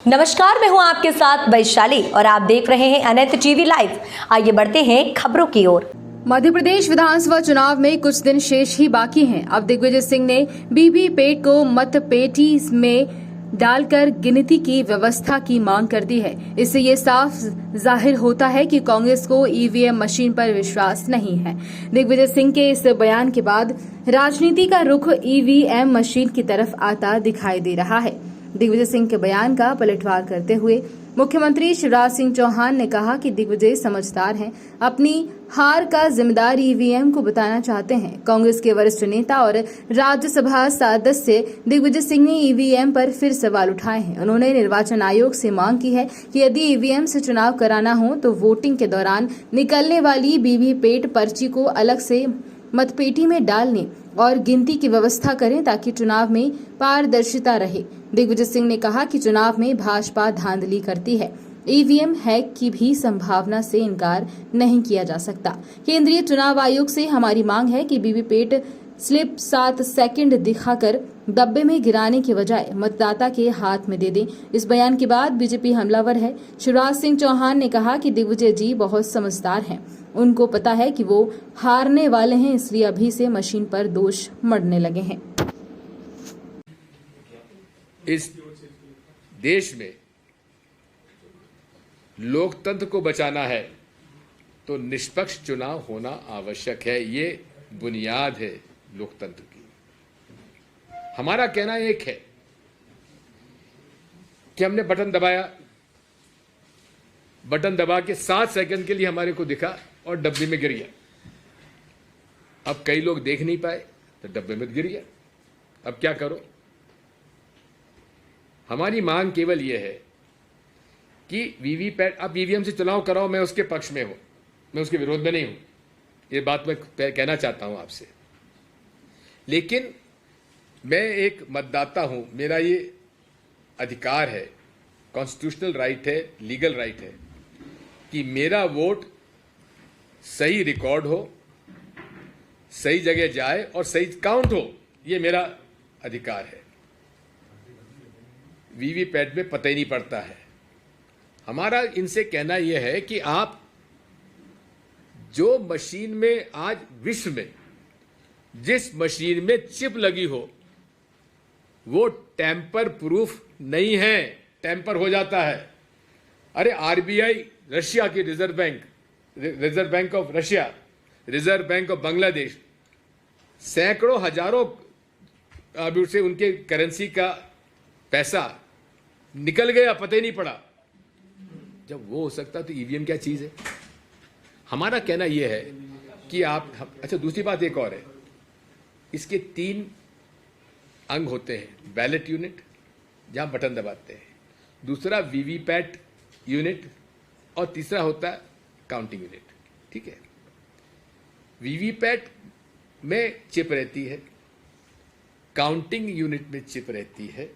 नमस्कार, मैं हूं आपके साथ वैशाली और आप देख रहे हैं अनंत टीवी लाइव। आइए बढ़ते हैं खबरों की ओर। मध्य प्रदेश विधानसभा चुनाव में कुछ दिन शेष ही बाकी हैं। अब दिग्विजय सिंह ने वीवीपैट को मतपेटी में डालकर गिनती की व्यवस्था की मांग कर दी है। इससे ये साफ जाहिर होता है कि कांग्रेस को ईवीएम मशीन पर विश्वास नहीं है। दिग्विजय सिंह के इस बयान के बाद राजनीति का रुख ईवीएम मशीन की तरफ आता दिखाई दे रहा है। दिग्विजय सिंह के बयान का पलटवार करते हुए मुख्यमंत्री शिवराज सिंह चौहान ने कहा कि दिग्विजय समझदार हैं, अपनी हार का जिम्मेदार ईवीएम को बताना चाहते हैं। कांग्रेस के वरिष्ठ नेता और राज्यसभा सदस्य दिग्विजय सिंह ने ईवीएम पर फिर सवाल उठाए हैं। उन्होंने निर्वाचन आयोग से मांग की है कि यदि ईवीएम से चुनाव कराना हो तो वोटिंग के दौरान निकलने वाली वीवीपैट पर्ची को अलग से मतपेटी में डालने और गिनती की व्यवस्था करें ताकि चुनाव में पारदर्शिता रहे। दिग्विजय सिंह ने कहा कि चुनाव में भाजपा धांधली करती है, ईवीएम हैक की भी संभावना से इनकार नहीं किया जा सकता। केंद्रीय चुनाव आयोग से हमारी मांग है कि वीवीपैट स्लिप 7 सेकंड दिखाकर डब्बे में गिराने के बजाय मतदाता के हाथ में दे दें। इस बयान के बाद बीजेपी हमलावर है। शिवराज सिंह चौहान ने कहा कि दिग्विजय जी बहुत समझदार हैं, उनको पता है कि वो हारने वाले हैं, इसलिए अभी से मशीन पर दोष मढ़ने लगे हैं। इस देश में लोकतंत्र को बचाना है तो निष्पक्ष चुनाव होना आवश्यक है। ये बुनियाद है लोकतंत्र की। हमारा कहना एक है कि हमने बटन दबाया, बटन दबा के 7 सेकंड के लिए हमारे को दिखा और डब्बे में गिर गया। अब कई लोग देख नहीं पाए तो डब्बे में गिर गया। अब क्या करो? हमारी मांग केवल यह है कि वीवीपैट, अब ईवीएम से चुनाव कराओ, मैं उसके पक्ष में हूं, मैं उसके विरोध में नहीं हूं। ये बात मैं कहना चाहता हूं आपसे। लेकिन मैं एक मतदाता हूं, मेरा ये अधिकार है, कॉन्स्टिट्यूशनल राइट है, लीगल राइट है कि मेरा वोट सही रिकॉर्ड हो, सही जगह जाए और सही काउंट हो। ये मेरा अधिकार है। वीवीपैट में पता ही नहीं पड़ता है। हमारा इनसे कहना यह है कि आप जो मशीन में आज विश्व में जिस मशीन में चिप लगी हो वो टैंपर प्रूफ नहीं है, टैंपर हो जाता है। अरे आरबीआई, रशिया की reserve bank of Russia, reserve bank of Bangladesh, सैकड़ों हजारों अभी से उनके करेंसी का पैसा निकल गया, पता ही नहीं पड़ा। जब वो हो सकता तो ईवीएम क्या चीज है? हमारा कहना यह है कि आप, अच्छा दूसरी बात एक और है, इसके 3 अंग होते हैं। बैलेट यूनिट जहां बटन दबाते हैं, दूसरा वीवीपैट यूनिट और तीसरा होता है काउंटिंग यूनिट। ठीक है, वीवीपैट में चिप रहती है, काउंटिंग यूनिट में चिप रहती है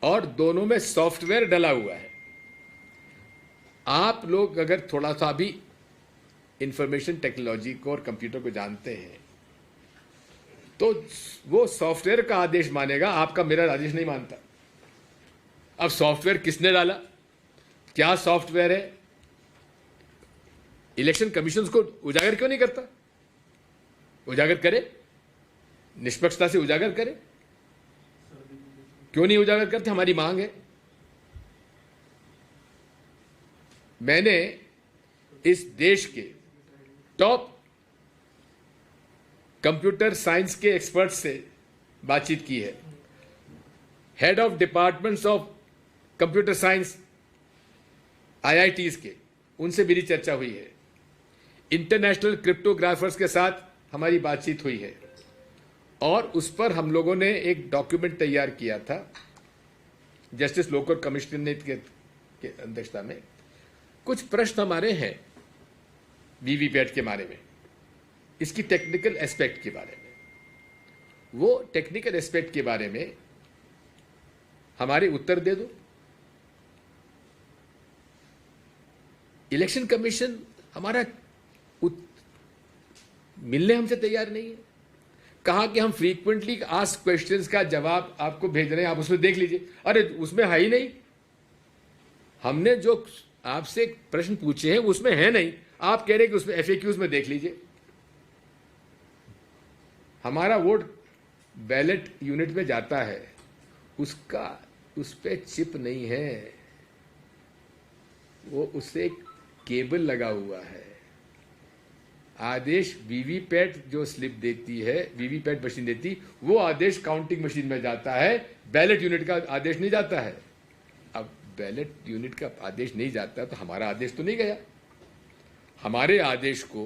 और दोनों में सॉफ्टवेयर डला हुआ है। आप लोग अगर थोड़ा सा भी इंफॉर्मेशन टेक्नोलॉजी को और कंप्यूटर को जानते हैं तो वो सॉफ्टवेयर का आदेश मानेगा, आपका मेरा आदेश नहीं मानता। अब सॉफ्टवेयर किसने डाला, क्या सॉफ्टवेयर है, इलेक्शन कमीशन को उजागर क्यों नहीं करता? उजागर करे, निष्पक्षता से उजागर करे। क्यों नहीं उजागर करते? हमारी मांग है। मैंने इस देश के टॉप कंप्यूटर साइंस के एक्सपर्ट से बातचीत की है। Head of departments of computer science IITs के, उनसे मेरी चर्चा हुई है। इंटरनेशनल क्रिप्टोग्राफर्स के साथ हमारी बातचीत हुई है और उस पर हम लोगों ने एक डॉक्यूमेंट तैयार किया था जस्टिस लोकर कमिश्नर के अध्यक्षता में। कुछ प्रश्न हमारे हैं वीवीपैट के बारे में, इसकी टेक्निकल एस्पेक्ट के बारे में। वो टेक्निकल एस्पेक्ट के बारे में हमारे उत्तर दे दो। इलेक्शन कमीशन हमारा मिलने हमसे तैयार नहीं है। कहा कि हम फ्रीक्वेंटली आस्क्ड क्वेश्चंस का जवाब आपको भेज रहे हैं, आप उसमें देख लीजिए। अरे उसमें है ही नहीं, हमने जो आपसे प्रश्न पूछे हैं उसमें है नहीं, आप कह रहे हैं कि उसमें FAQs में देख लीजिए। हमारा वोट बैलेट यूनिट में जाता है, उसका उस पे चिप नहीं है, वो उससे एक केबल लगा हुआ है। आदेश वीवीपैट जो स्लिप देती है, वीवीपैट मशीन देती, वो आदेश काउंटिंग मशीन में जाता है, बैलेट यूनिट का आदेश नहीं जाता है। अब बैलेट यूनिट का आदेश नहीं जाता तो हमारा आदेश तो नहीं गया। हमारे आदेश को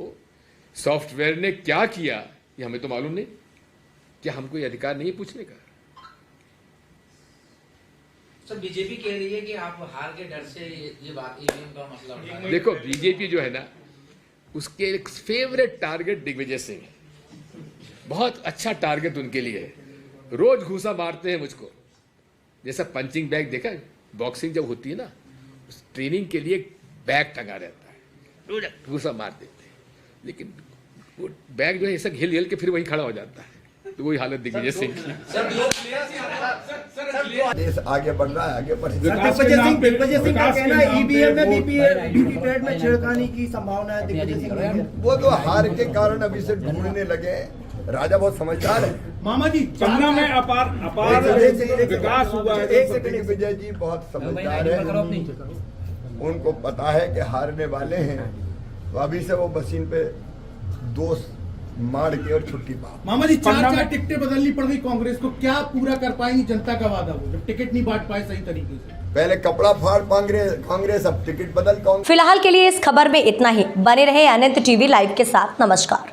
सॉफ्टवेयर ने क्या किया ये हमें तो मालूम नहीं। क्या हमको ये अधिकार नहीं है पूछने का? सर, बीजेपी कह रही है कि आप हार के डर से ये बात ईवीएम का मसला उठा रहे हैं। देखो, बीजेपी जो है ना, उसके एक फेवरेट टारगेट दिग्विजय सिंह है। बहुत अच्छा टारगेट उनके लिए है। रोज घूसा मारते हैं मुझको, जैसा पंचिंग बैग देखा, बॉक्सिंग जब होती है ना, उस ट्रेनिंग के लिए एक बैग टंगा रहता है, रोज घूसा मार देते हैं, लेकिन वो बैग जो है ऐसा हिल हिल के फिर वहीं खड़ा हो जाता है। तो वही हालत दिग्विजय सिंह की। देश आगे बढ़ रहा है, आगे बढ़ दिग्विजय सिंह का कहना है ईवीएम में वीवीपैट में छेड़खानी की संभावना है। दिग्विजय सिंह वो तो हार के कारण अभी से ढूंढने लगे। राजा बहुत समझदार है। मामा जी, चंद्रा में अपार विकास हुआ है। दिग्विजय जी बहुत समझदार है, उनको पता है कि हारने वाले हैं, तो अभी से वो मशीन पे दोस्त मार के और छुट्टी पा। मामा जी, चार टिकटें बदलनी पड़ गई कांग्रेस को, क्या पूरा कर पाएंगी जनता का वादा वो, जब टिकट नहीं बांट पाए सही तरीके से? पहले कपड़ा फाड़ कांग्रेस, अब टिकट बदल कांग्रेस। फिलहाल के लिए इस खबर में इतना ही। बने रहे अनंत टीवी लाइव के साथ। नमस्कार।